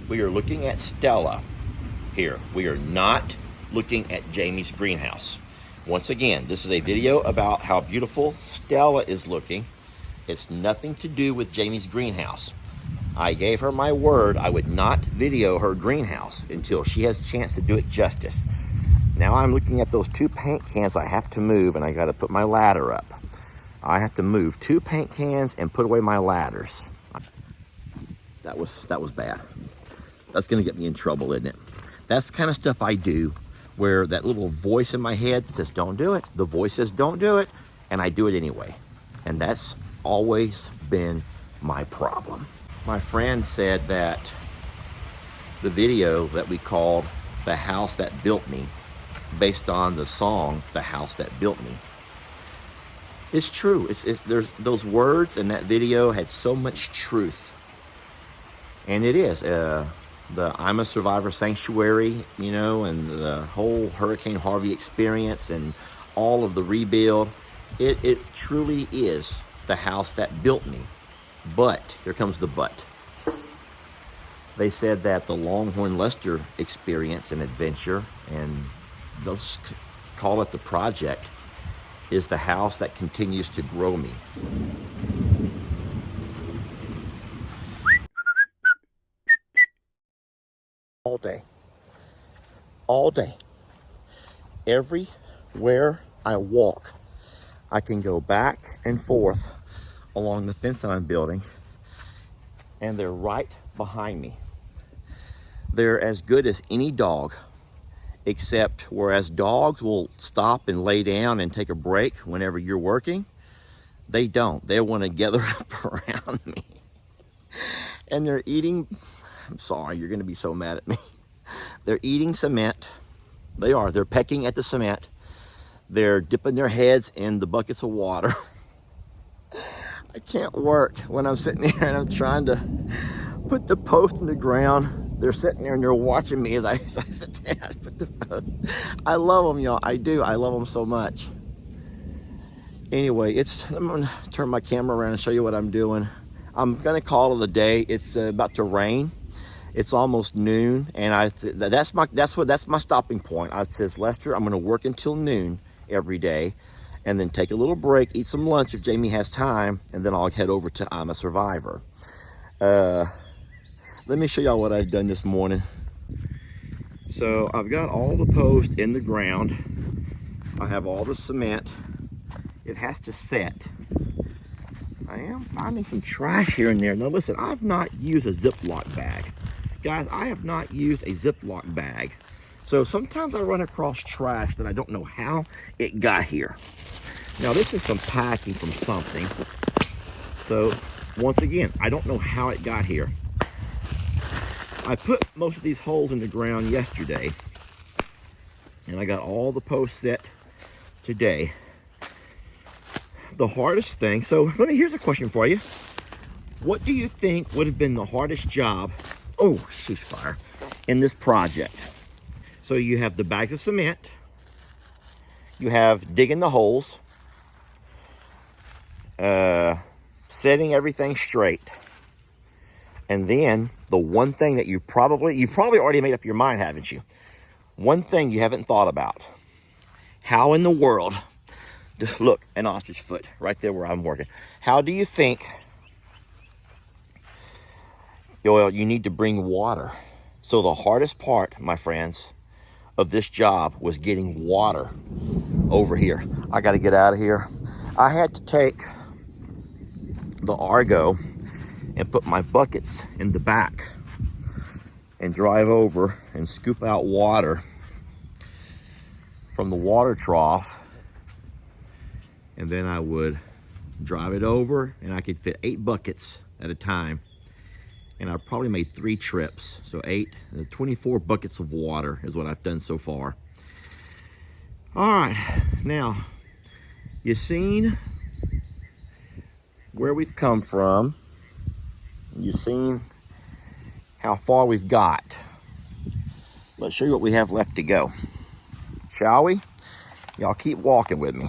We are looking at Stella here. We are not looking at Jamie's greenhouse. Once again, this is a video about how beautiful Stella is looking. It's nothing to do with Jamie's greenhouse. I gave her my word I would not video her greenhouse until she has a chance to do it justice. Now I'm looking at those 2 paint cans I have to move, and I got to put my ladder up. I have to move 2 paint cans and put away my ladders. That was bad. That's gonna get me in trouble, isn't it? That's the kind of stuff I do where that little voice in my head says, don't do it. The voice says, don't do it. And I do it anyway. And that's always been my problem. My friend said that the video that we called The House That Built Me, based on the song, The House That Built Me, it's true. There's those words in that video had so much truth. And it is. The I'm a Survivor sanctuary, you know, and the whole Hurricane Harvey experience and all of the rebuild, it truly is the house that built me. But, here comes the but. They said that the Longhorn Lester experience and adventure, and let's call it the project, is the house that continues to grow me. All day, everywhere I walk, I can go back and forth along the fence that I'm building, and they're right behind me. They're as good as any dog, except whereas dogs will stop and lay down and take a break whenever you're working, they don't. They want to gather up around me. And they're eating, I'm sorry, you're going to be so mad at me. They're eating cement. They are. They're pecking at the cement. They're dipping their heads in the buckets of water. I can't work when I'm sitting there and I'm trying to put the post in the ground. They're sitting there and they're watching me as I sit there and put the post. I love them, y'all. I do. I love them so much. Anyway, I'm going to turn my camera around and show you what I'm doing. I'm going to call it a day. It's about to rain. It's almost noon, and that's my stopping point. I says, Lester, I'm going to work until noon every day, and then take a little break, eat some lunch if Jamie has time, and then I'll head over to I'm a Survivor. Let me show y'all what I've done this morning. So I've got all the posts in the ground. I have all the cement. It has to set. I am finding some trash here and there. Now listen, I've not used a Ziploc bag. Guys, I have not used a Ziploc bag. So sometimes I run across trash that I don't know how it got here. Now this is some packing from something. So once again, I don't know how it got here. I put most of these holes in the ground yesterday, and I got all the posts set today. The hardest thing, so here's a question for you. What do you think would have been the hardest job, oh, sheesh fire, in this project? So you have the bags of cement, you have digging the holes, setting everything straight, and then the one thing that you've probably already made up your mind, haven't you? One thing you haven't thought about. How in the world, just look, an ostrich foot right there where I'm working. How do you think, well, you need to bring water? So the hardest part, my friends, of this job was getting water over here. I got to get out of here. I had to take the Argo and put my buckets in the back and drive over and scoop out water from the water trough. And then I would drive it over, and I could fit 8 buckets at a time. And I probably made 3 trips. So 24 buckets of water is what I've done so far. All right, now, you've seen where we've come from. You've seen how far we've got. Let's show you what we have left to go. Shall we? Y'all keep walking with me.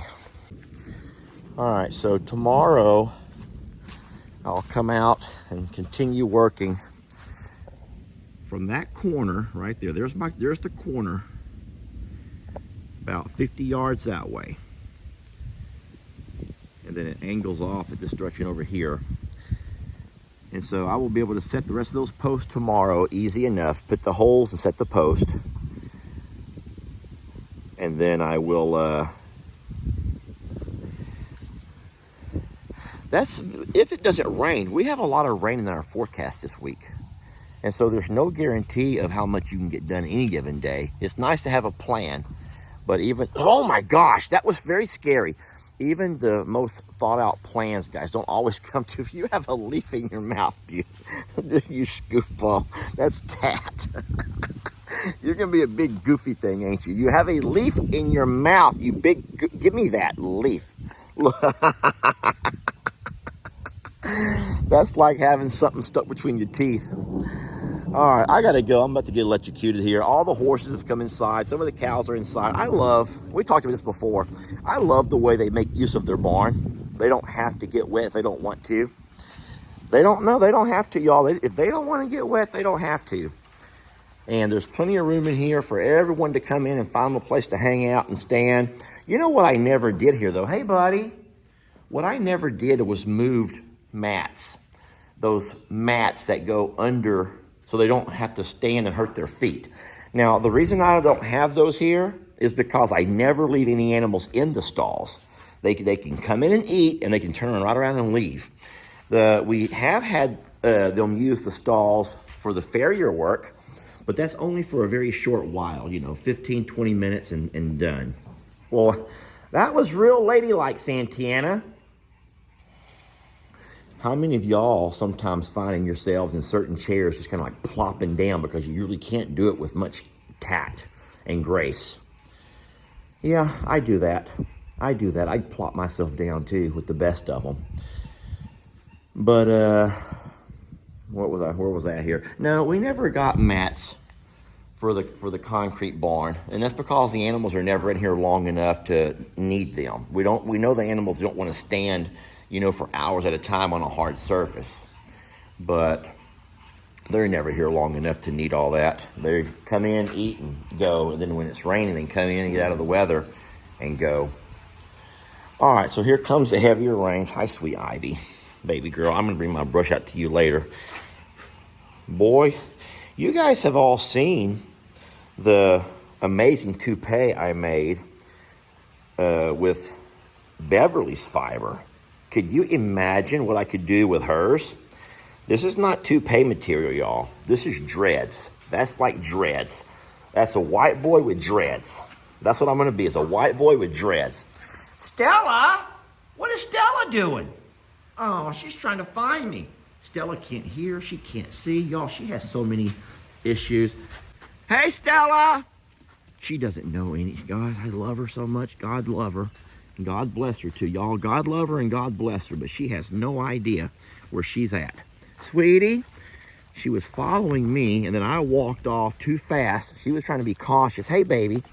All right, so tomorrow I'll come out and continue working from that corner right there, there's the corner, about 50 yards that way. And then it angles off at this direction over here. And so I will be able to set the rest of those posts tomorrow, easy enough. Put the holes and set the post. And then I will, that's, if it doesn't rain, we have a lot of rain in our forecast this week. And so there's no guarantee of how much you can get done any given day. It's nice to have a plan, but even, oh my gosh, that was very scary. Even the most thought out plans, guys, don't always come to, if you have a leaf in your mouth, you goofball, that's tat. You're gonna be a big goofy thing, ain't you? You have a leaf in your mouth, you big, give me that leaf. That's like having something stuck between your teeth. All right, I gotta go. I'm about to get electrocuted here. All the horses have come inside. Some of the cows are inside. We talked about this before. I love the way they make use of their barn. They don't have to get wet if they don't want to. They don't have to, y'all. If they don't want to get wet, they don't have to. And there's plenty of room in here for everyone to come in and find a place to hang out and stand. You know what I never did here, though? Hey, buddy. What I never did was moved mats. Those mats that go under, so they don't have to stand and hurt their feet. Now, the reason I don't have those here is because I never leave any animals in the stalls. They can come in and eat, and they can turn right around and leave. We have had them use the stalls for the farrier work, but that's only for a very short while, 15, 20 minutes and done. Well, that was real ladylike, Santana. How many of y'all sometimes finding yourselves in certain chairs just kind of like plopping down because you really can't do it with much tact and grace? Yeah, I do that. I plop myself down too with the best of them. But where was I here? No, we never got mats for the concrete barn, and that's because the animals are never in here long enough to need them. We know the animals don't want to stand, for hours at a time on a hard surface, but they're never here long enough to need all that. They come in, eat, and go, and then when it's raining, they come in and get out of the weather and go. All right, so here comes the heavier rains. Hi, sweet Ivy, baby girl. I'm gonna bring my brush out to you later. Boy, you guys have all seen the amazing toupee I made with Beverly's fiber. Could you imagine what I could do with hers? This is not toupee material, y'all. This is dreads. That's like dreads. That's a white boy with dreads. That's what I'm gonna be, is a white boy with dreads. Stella, what is Stella doing? Oh, she's trying to find me. Stella can't hear, she can't see. Y'all, she has so many issues. Hey, Stella! She doesn't know any. God, I love her so much. God love her. God bless her too, y'all. God love her and God bless her, but she has no idea where she's at. Sweetie, she was following me, and then I walked off too fast. She was trying to be cautious. Hey, baby.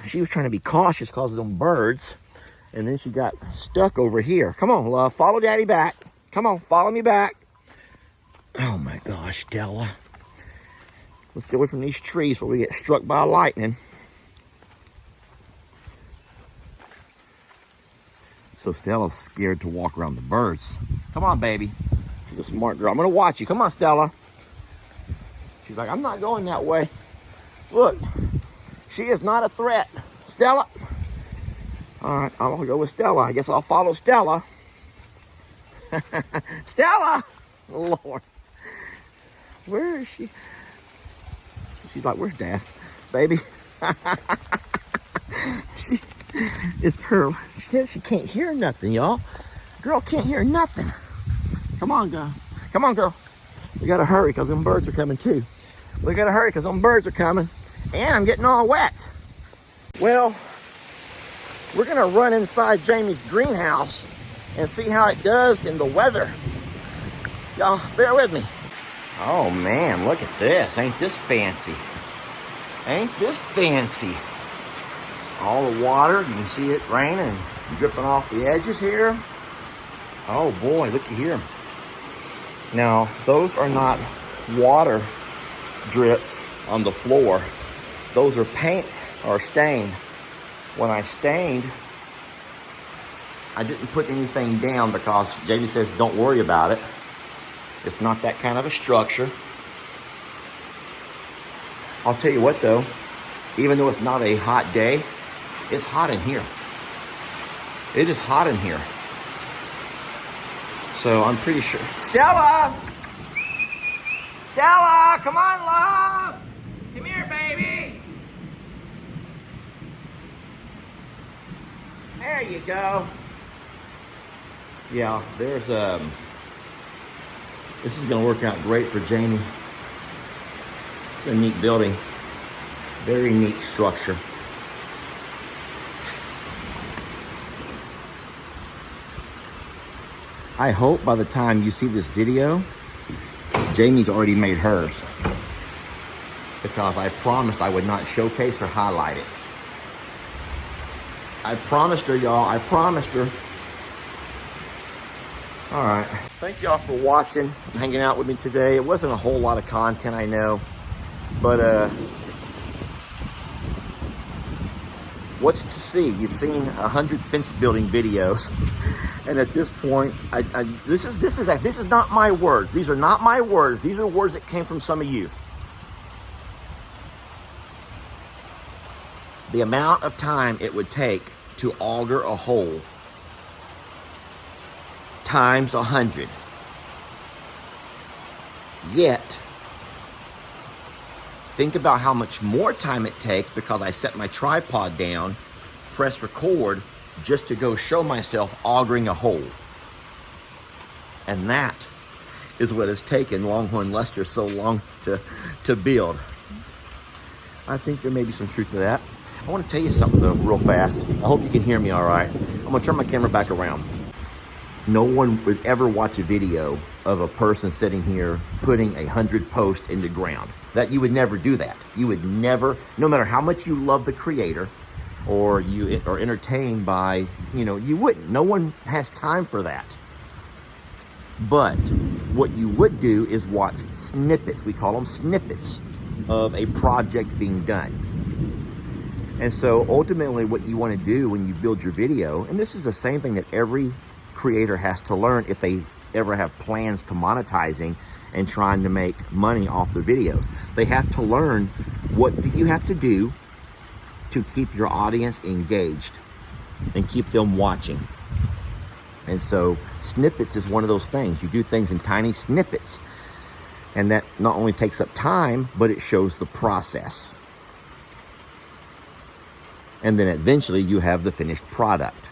She was trying to be cautious because of them birds, and then she got stuck over here. Come on, love. Follow Daddy back. Come on, follow me back. Oh, my gosh, Stella. Let's get away from these trees before we get struck by lightning. So Stella's scared to walk around the birds. Come on, baby. She's a smart girl. I'm going to watch you. Come on, Stella. She's like, I'm not going that way. Look, she is not a threat. Stella. All right, I'll go with Stella. I guess I'll follow Stella. Stella! Lord. Where is she? She's like, where's Dad? Baby. It's her. She can't hear nothing, y'all. Girl can't hear nothing. Come on, girl. Come on, girl. We gotta hurry because them birds are coming too. We gotta hurry because them birds are coming. And I'm getting all wet. Well, we're gonna run inside Jamie's greenhouse and see how it does in the weather. Y'all, bear with me. Oh man, look at this. Ain't this fancy? Ain't this fancy? All the water, you can see it raining and dripping off the edges here. Oh boy, looky here. Now, those are not water drips on the floor. Those are paint or stained. When I stained, I didn't put anything down because Jamie says don't worry about it. It's not that kind of a structure. I'll tell you what though, even though it's not a hot day, it's hot in here. It is hot in here. So I'm pretty sure. Stella! Stella, come on, love! Come here, baby! There you go. Yeah, there's this is gonna work out great for Jamie. It's a neat building. Very neat structure. I hope by the time you see this video, Jamie's already made hers. Because I promised I would not showcase or highlight it. I promised her, y'all. I promised her. All right. Thank y'all for watching, hanging out with me today. It wasn't a whole lot of content, I know. But what's to see? You've seen 100 fence building videos. And at this point, this is not my words. These are not my words. These are words that came from some of you. The amount of time it would take to auger a hole times 100. Yet, think about how much more time it takes because I set my tripod down, press record, just to go show myself augering a hole. And that is what has taken Longhorn Lester so long to build. I think there may be some truth to that. I want to tell you something though, real fast. I hope you can hear me all right. I'm going to turn my camera back around. No one would ever watch a video of a person sitting here putting 100 posts in the ground. That you would never do that. You would never, no matter how much you love the creator or you are entertained by, you wouldn't. No one has time for that. But what you would do is watch snippets. We call them snippets of a project being done. And so ultimately what you want to do when you build your video, and this is the same thing that every creator has to learn if they ever have plans to monetizing and trying to make money off their videos. They have to learn what do you have to do to keep your audience engaged and keep them watching. And so snippets is one of those things. You do things in tiny snippets. And that not only takes up time, but it shows the process. And then eventually you have the finished product.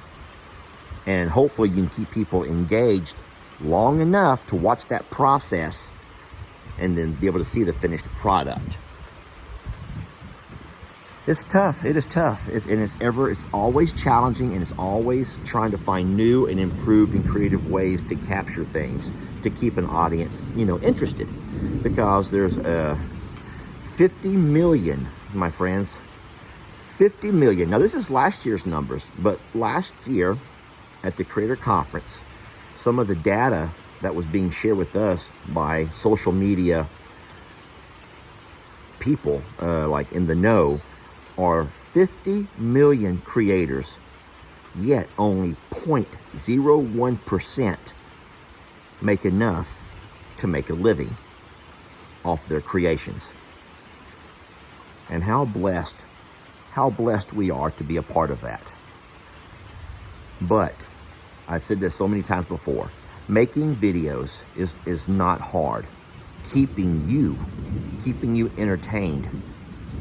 And hopefully you can keep people engaged long enough to watch that process and then be able to see the finished product. It's tough. It is tough. It's always challenging, and it's always trying to find new and improved and creative ways to capture things to keep an audience, interested. Because there's 50 million, my friends, 50 million. Now this is last year's numbers, but last year at the Creator Conference, some of the data that was being shared with us by social media people, like in the know, are 50 million creators, yet only 0.01% make enough to make a living off their creations. And how blessed we are to be a part of that. But I've said this so many times before, making videos is not hard. Keeping you entertained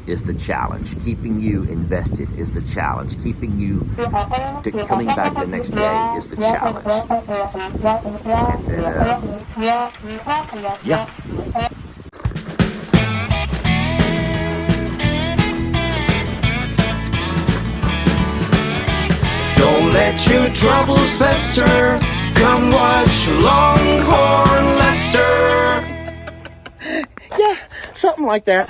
is the challenge. Keeping you invested is the challenge. Keeping you coming back the next day is the challenge. And then, yeah. Don't let your troubles fester. Come watch Longhorn Lester. Yeah, something like that.